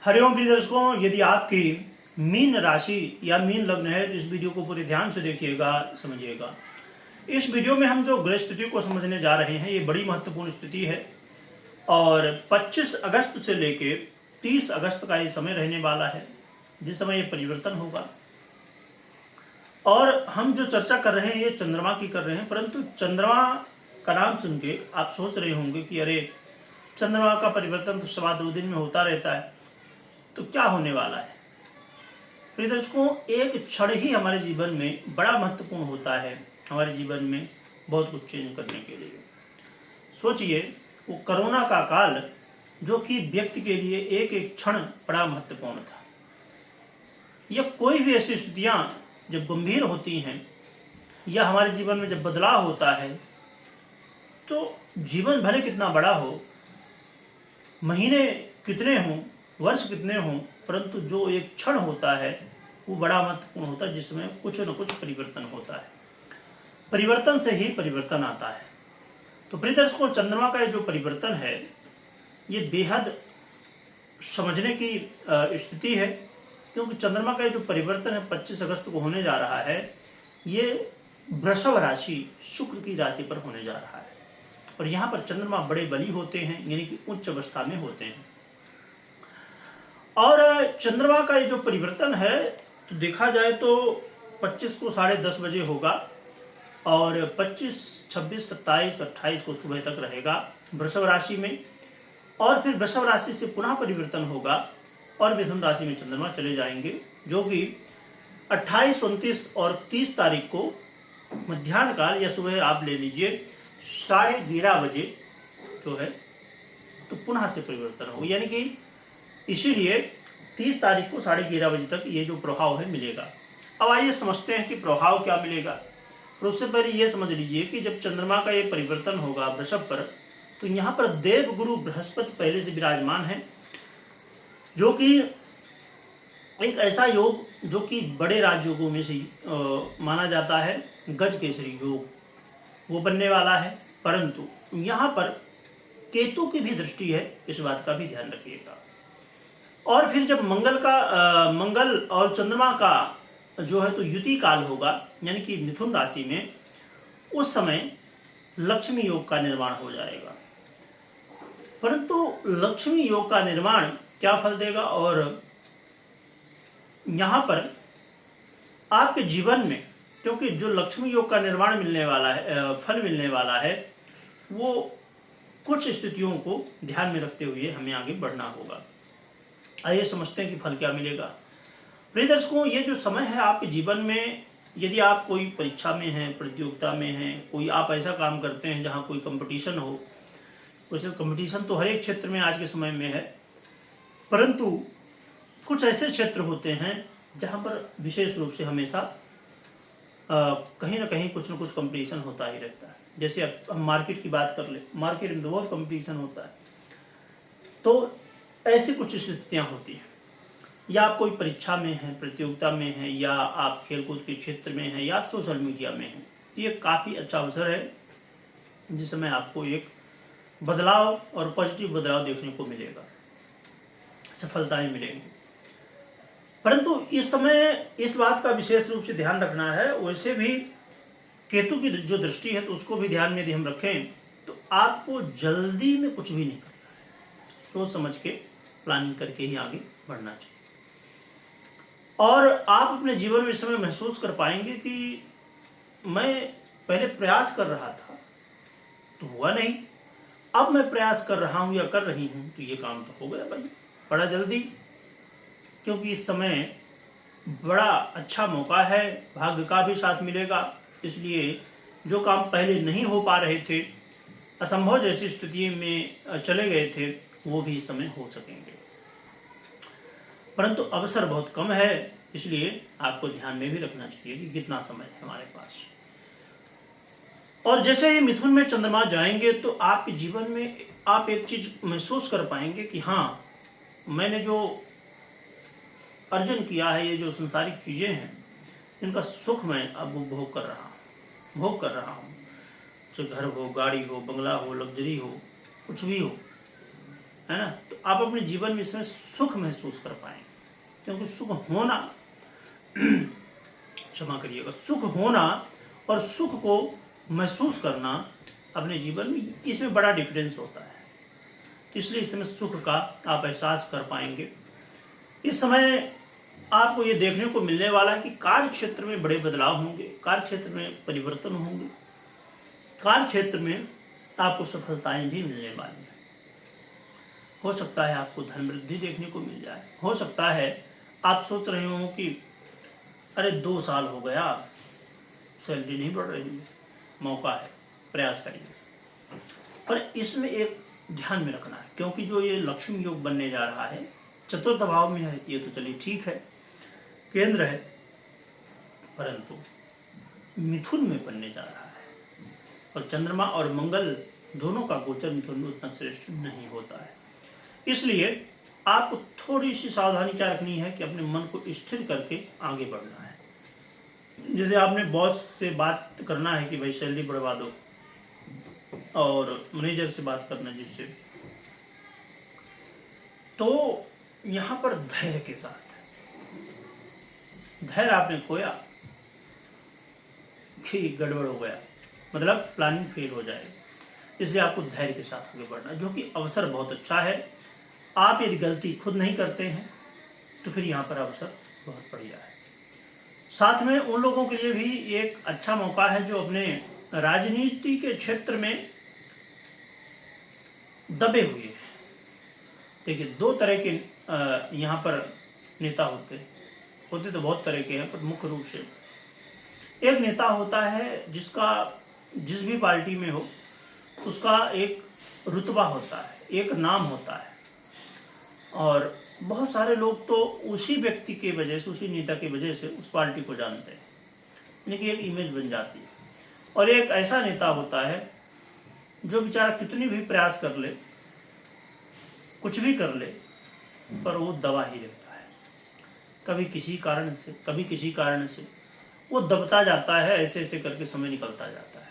हरिओम प्रिय दर्शकों, यदि आपकी मीन राशि या मीन लग्न है तो इस वीडियो को पूरे ध्यान से देखिएगा, समझिएगा। इस वीडियो में हम जो ग्रह स्थिति को समझने जा रहे हैं, ये बड़ी महत्वपूर्ण स्थिति है और 25 अगस्त से लेके 30 अगस्त का ये समय रहने वाला है, जिस समय ये परिवर्तन होगा। और हम जो चर्चा कर रहे हैं ये चंद्रमा की कर रहे हैं, परंतु चंद्रमा का नाम सुन के आप सोच रहे होंगे कि अरे चंद्रमा का परिवर्तन तो 2.25 दिन में होता रहता है, तो क्या होने वाला है। प्रिय दर्शकों, एक क्षण ही हमारे जीवन में बड़ा महत्वपूर्ण होता है, हमारे जीवन में बहुत कुछ चेंज करने के लिए। सोचिए, वो कोरोना का काल जो कि व्यक्ति के लिए एक एक क्षण बड़ा महत्वपूर्ण था। यह कोई भी ऐसी स्थितियां जब गंभीर होती हैं या हमारे जीवन में जब बदलाव होता है, तो जीवन भले कितना बड़ा हो, महीने कितने हों, वर्ष कितने हों, परंतु जो एक क्षण होता है वो बड़ा महत्वपूर्ण होता है, जिसमें कुछ न कुछ परिवर्तन होता है। परिवर्तन से ही परिवर्तन आता है। तो प्रिय दर्शकों, चंद्रमा का ये जो परिवर्तन है ये बेहद समझने की स्थिति है, क्योंकि चंद्रमा का ये जो परिवर्तन है 25 अगस्त को होने जा रहा है, ये वृषभ राशि शुक्र की राशि पर होने जा रहा है। और यहाँ पर चंद्रमा बड़े बली होते हैं, यानी कि उच्च अवस्था में होते हैं। और चंद्रमा का ये जो परिवर्तन है तो देखा जाए तो 25 को 10:30 बजे होगा और 25, 26, 27, 28 को सुबह तक रहेगा वृषभ राशि में, और फिर वृषभ राशि से पुनः परिवर्तन होगा और मिथुन राशि में चंद्रमा चले जाएंगे, जो कि 28, 29 और 30 तारीख को मध्याह्न काल या सुबह आप ले लीजिए 11:30 बजे जो है तो पुनः से परिवर्तन होगा। यानी कि इसीलिए 30 तारीख को 11:30 बजे तक ये जो प्रभाव है मिलेगा। अब आइए समझते हैं कि प्रभाव क्या मिलेगा। तो उससे पहले ये समझ लीजिए कि जब चंद्रमा का ये परिवर्तन होगा वृषभ पर, तो यहाँ पर देव गुरु बृहस्पति पहले से विराजमान है, जो कि एक ऐसा योग जो कि बड़े राजयोगों में से माना जाता है, गज केसरी योग, वो बनने वाला है। परंतु यहाँ पर केतु की भी दृष्टि है, इस बात का भी ध्यान रखिएगा। और फिर जब मंगल और चंद्रमा का जो है तो युति काल होगा, यानी कि मिथुन राशि में, उस समय लक्ष्मी योग का निर्माण हो जाएगा। परंतु लक्ष्मी योग का निर्माण क्या फल देगा, और यहाँ पर आपके जीवन में, क्योंकि जो लक्ष्मी योग का निर्माण मिलने वाला है, फल मिलने वाला है, वो कुछ स्थितियों को ध्यान में रखते हुए हमें आगे बढ़ना होगा। आइए समझते हैं कि फल क्या मिलेगा। प्रिय दर्शकों, ये जो समय है आपके जीवन में, यदि आप कोई परीक्षा में हैं, प्रतियोगिता में हैं, कोई आप ऐसा काम करते हैं जहाँ कोई कंपटीशन हो, वैसे कंपटीशन तो हर एक क्षेत्र में आज के समय में है, परंतु कुछ ऐसे क्षेत्र होते हैं जहाँ पर विशेष रूप से हमेशा कहीं ना कहीं कुछ न कुछ कंपटीशन होता ही रहता है। जैसे अब हम मार्केट की बात कर ले, मार्केट में तो बहुत कंपटीशन होता है। तो ऐसी कुछ स्थितियाँ होती हैं, या आप कोई परीक्षा में हैं, प्रतियोगिता में हैं, या आप खेलकूद के क्षेत्र में हैं, या आप सोशल मीडिया में हैं, तो ये काफ़ी अच्छा अवसर है जिसमें आपको एक बदलाव और पॉजिटिव बदलाव देखने को मिलेगा, सफलताएं मिलेंगी। परंतु इस समय इस बात का विशेष रूप से ध्यान रखना है। वैसे भी केतु की जो दृष्टि है तो उसको भी ध्यान में यदि हम रखें तो आपको जल्दी में कुछ भी नहीं करना है, सोच समझ के प्लानिंग करके ही आगे बढ़ना चाहिए। और आप अपने जीवन में इस समय महसूस कर पाएंगे कि मैं पहले प्रयास कर रहा था तो हुआ नहीं, अब मैं प्रयास कर रहा हूँ या कर रही हूँ तो ये काम तो हो गया भाई बड़ा जल्दी, क्योंकि इस समय बड़ा अच्छा मौका है, भाग्य का भी साथ मिलेगा। इसलिए जो काम पहले नहीं हो पा रहे थे, असंभव जैसी स्थिति में चले गए थे, वो भी इस समय हो सकेंगे। परंतु अवसर बहुत कम है, इसलिए आपको ध्यान में भी रखना चाहिए कि कितना समय है हमारे पास। और जैसे ही मिथुन में चंद्रमा जाएंगे तो आपके जीवन में आप एक चीज महसूस कर पाएंगे कि हाँ, मैंने जो अर्जन किया है, ये जो संसारिक चीजें हैं, इनका सुख मैं अब भोग कर रहा हूँ। चाहे घर हो, गाड़ी हो, बंगला हो, लग्जरी हो, कुछ भी हो, है ना, तो आप अपने जीवन में इसमें सुख महसूस कर पाएंगे। क्योंकि सुख होना क्षमा करिएगा, सुख होना और सुख को महसूस करना अपने जीवन में, इसमें बड़ा डिफरेंस होता है। तो इसलिए इसमें सुख का आप एहसास कर पाएंगे। इस समय आपको ये देखने को मिलने वाला है कि कार्य क्षेत्र में बड़े बदलाव होंगे, कार्य क्षेत्र में परिवर्तन होंगे, कार्य क्षेत्र में आपको सफलताएं भी मिलने वाली हैं। हो सकता है आपको धन वृद्धि देखने को मिल जाए, हो सकता है आप सोच रहे हो कि अरे 2 साल हो गया सैलरी नहीं बढ़ रही है, मौका है, प्रयास करिए। पर इसमें एक ध्यान में रखना है, क्योंकि जो ये लक्ष्मी योग बनने जा रहा है चतुर्थ भाव में है, ये तो चलिए ठीक है, केंद्र है, परंतु मिथुन में बनने जा रहा है और चंद्रमा और मंगल दोनों का गोचर मिथुन में उतना श्रेष्ठ नहीं होता है। इसलिए आपको थोड़ी सी सावधानी क्या रखनी है कि अपने मन को स्थिर करके आगे बढ़ना है। जैसे आपने बॉस से बात करना है कि भाई सैलरी बढ़वा दो, और मैनेजर से बात करना जिससे भी, तो यहाँ पर धैर्य के साथ, धैर्य आपने खोया कि गड़बड़ हो गया, मतलब प्लानिंग फेल हो जाएगी। इसलिए आपको धैर्य के साथ आगे बढ़ना, जो कि अवसर बहुत अच्छा है। आप यदि गलती खुद नहीं करते हैं तो फिर यहाँ पर अवसर बहुत बढ़िया है। साथ में उन लोगों के लिए भी एक अच्छा मौका है जो अपने राजनीति के क्षेत्र में दबे हुए हैं। देखिए 2 तरह के यहाँ पर नेता होते तो बहुत तरह के हैं, पर मुख्य रूप से एक नेता होता है जिसका जिस भी पार्टी में हो उसका एक रुतबा होता है, एक नाम होता है, और बहुत सारे लोग तो उसी व्यक्ति के वजह से, उसी नेता की वजह से उस पार्टी को जानते हैं, यानी कि एक इमेज बन जाती है। और एक ऐसा नेता होता है जो बेचारा कितनी भी प्रयास कर ले, कुछ भी कर ले, पर वो दबा ही रहता है। कभी किसी कारण से, कभी किसी कारण से वो दबता जाता है, ऐसे ऐसे करके समय निकलता जाता है।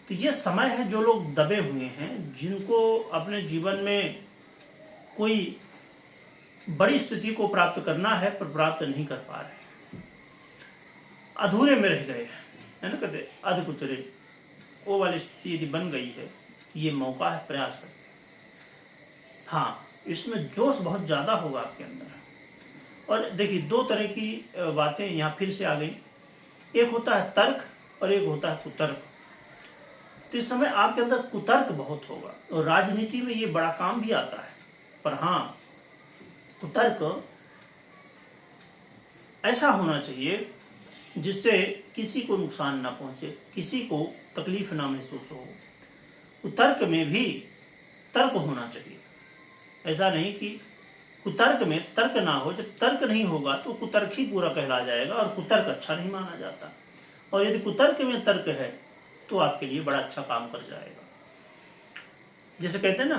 तो ये समय है जो लोग दबे हुए हैं, जिनको अपने जीवन में कोई बड़ी स्थिति को प्राप्त करना है पर प्राप्त नहीं कर पा रहे, अधूरे में रह गए हैं, है ना, कहते अध कुचरे, वो वाली स्थिति यदि बन गई है, ये मौका है, प्रयास करें। हाँ, इसमें जोश बहुत ज़्यादा होगा आपके अंदर। और देखिए 2 तरह की बातें यहाँ फिर से आ गई, एक होता है तर्क और एक होता है कुतर्क। तो इस समय आपके अंदर कुतर्क बहुत होगा, और राजनीति में ये बड़ा काम भी आता है। पर हाँ, कुतर्क ऐसा होना चाहिए जिससे किसी को नुकसान ना पहुंचे, किसी को तकलीफ ना महसूस हो। कुतर्क में भी तर्क होना चाहिए, ऐसा नहीं कि कुतर्क में तर्क ना हो। जब तर्क नहीं होगा तो कुतर्क ही पूरा कहला जाएगा, और कुतर्क अच्छा नहीं माना जाता। और यदि कुतर्क में तर्क है तो आपके लिए बड़ा अच्छा काम कर जाएगा। जैसे कहते हैं ना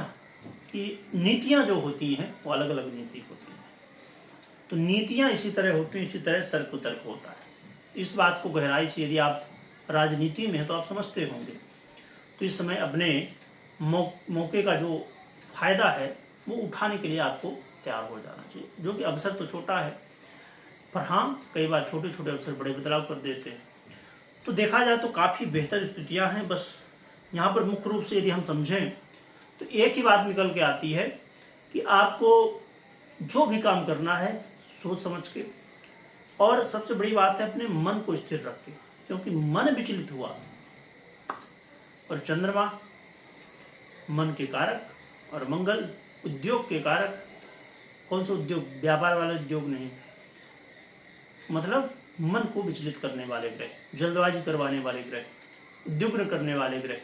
कि नीतियां जो होती हैं वो अलग अलग नीति होती हैं, तो नीतियां इसी तरह होती हैं, इसी तरह तर्क कुतर्क होता है। इस बात को गहराई से यदि आप राजनीति में हैं तो आप समझते होंगे। तो इस समय अपने मौके का जो फायदा है वो उठाने के लिए आपको तैयार हो जाना चाहिए, जो कि अवसर तो छोटा है, पर हाँ कई बार छोटे छोटे अवसर बड़े बदलाव कर देते हैं। तो देखा जाए तो काफ़ी बेहतर स्थितियां हैं। बस यहाँ पर मुख्य रूप से यदि हम समझें तो एक ही बात निकल के आती है कि आपको जो भी काम करना है सोच समझ के, और सबसे बड़ी बात है अपने मन को स्थिर रख के, क्योंकि मन विचलित हुआ और चंद्रमा मन के कारक और मंगल उद्योग के कारक। कौन सा उद्योग? व्यापार वाला उद्योग नहीं, मतलब मन को विचलित करने वाले ग्रह, जल्दबाजी करवाने वाले ग्रह, उद्योग करने वाले ग्रह,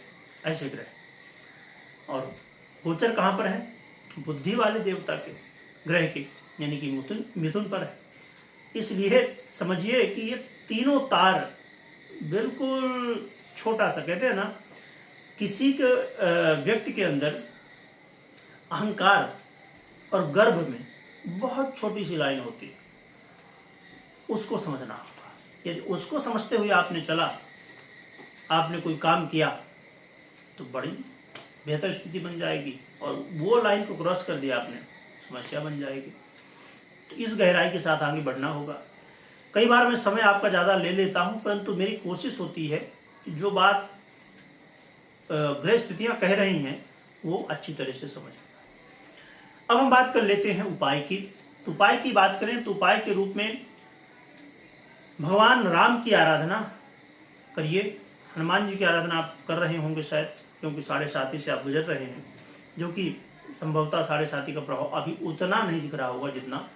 ऐसे ग्रह। और गोचर कहाँ पर है? बुद्धि वाले देवता के ग्रह के, यानी कि मिथुन पर है। इसलिए समझिए कि ये तीनों तार बिल्कुल छोटा सा, कहते हैं ना किसी के व्यक्ति के अंदर अहंकार और गर्भ में बहुत छोटी सी लाइन होती है, उसको समझना होगा। यदि उसको समझते हुए आपने चला, आपने कोई काम किया, तो बड़ी बेहतर स्थिति बन जाएगी, और वो लाइन को क्रॉस कर दिया आपने, समस्या बन जाएगी। तो इस गहराई के साथ आगे बढ़ना होगा। कई बार मैं समय आपका ज़्यादा ले लेता हूँ, परंतु मेरी कोशिश होती है कि जो बात ग्रह स्थितियाँ कह रही हैं वो अच्छी तरह से समझ। अब हम बात कर लेते हैं उपाय की। तो उपाय की बात करें तो उपाय के रूप में भगवान राम की आराधना करिए। हनुमान जी की आराधना आप कर रहे होंगे शायद, क्योंकि 7.5 से आप गुजर रहे हैं, जो कि संभवतः 7.5 का प्रभाव अभी उतना नहीं दिख रहा होगा जितना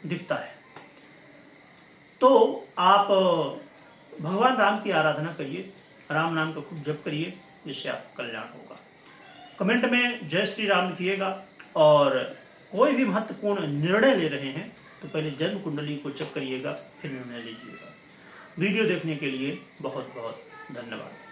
दिखता है। तो आप भगवान राम की आराधना करिए, राम नाम का खूब जप करिए, जिससे आपका कल्याण होगा। कमेंट में जय श्री राम लिखिएगा। और कोई भी महत्वपूर्ण निर्णय ले रहे हैं तो पहले जन्म कुंडली को चेक करिएगा, फिर निर्णय लीजिएगा। वीडियो देखने के लिए बहुत बहुत धन्यवाद।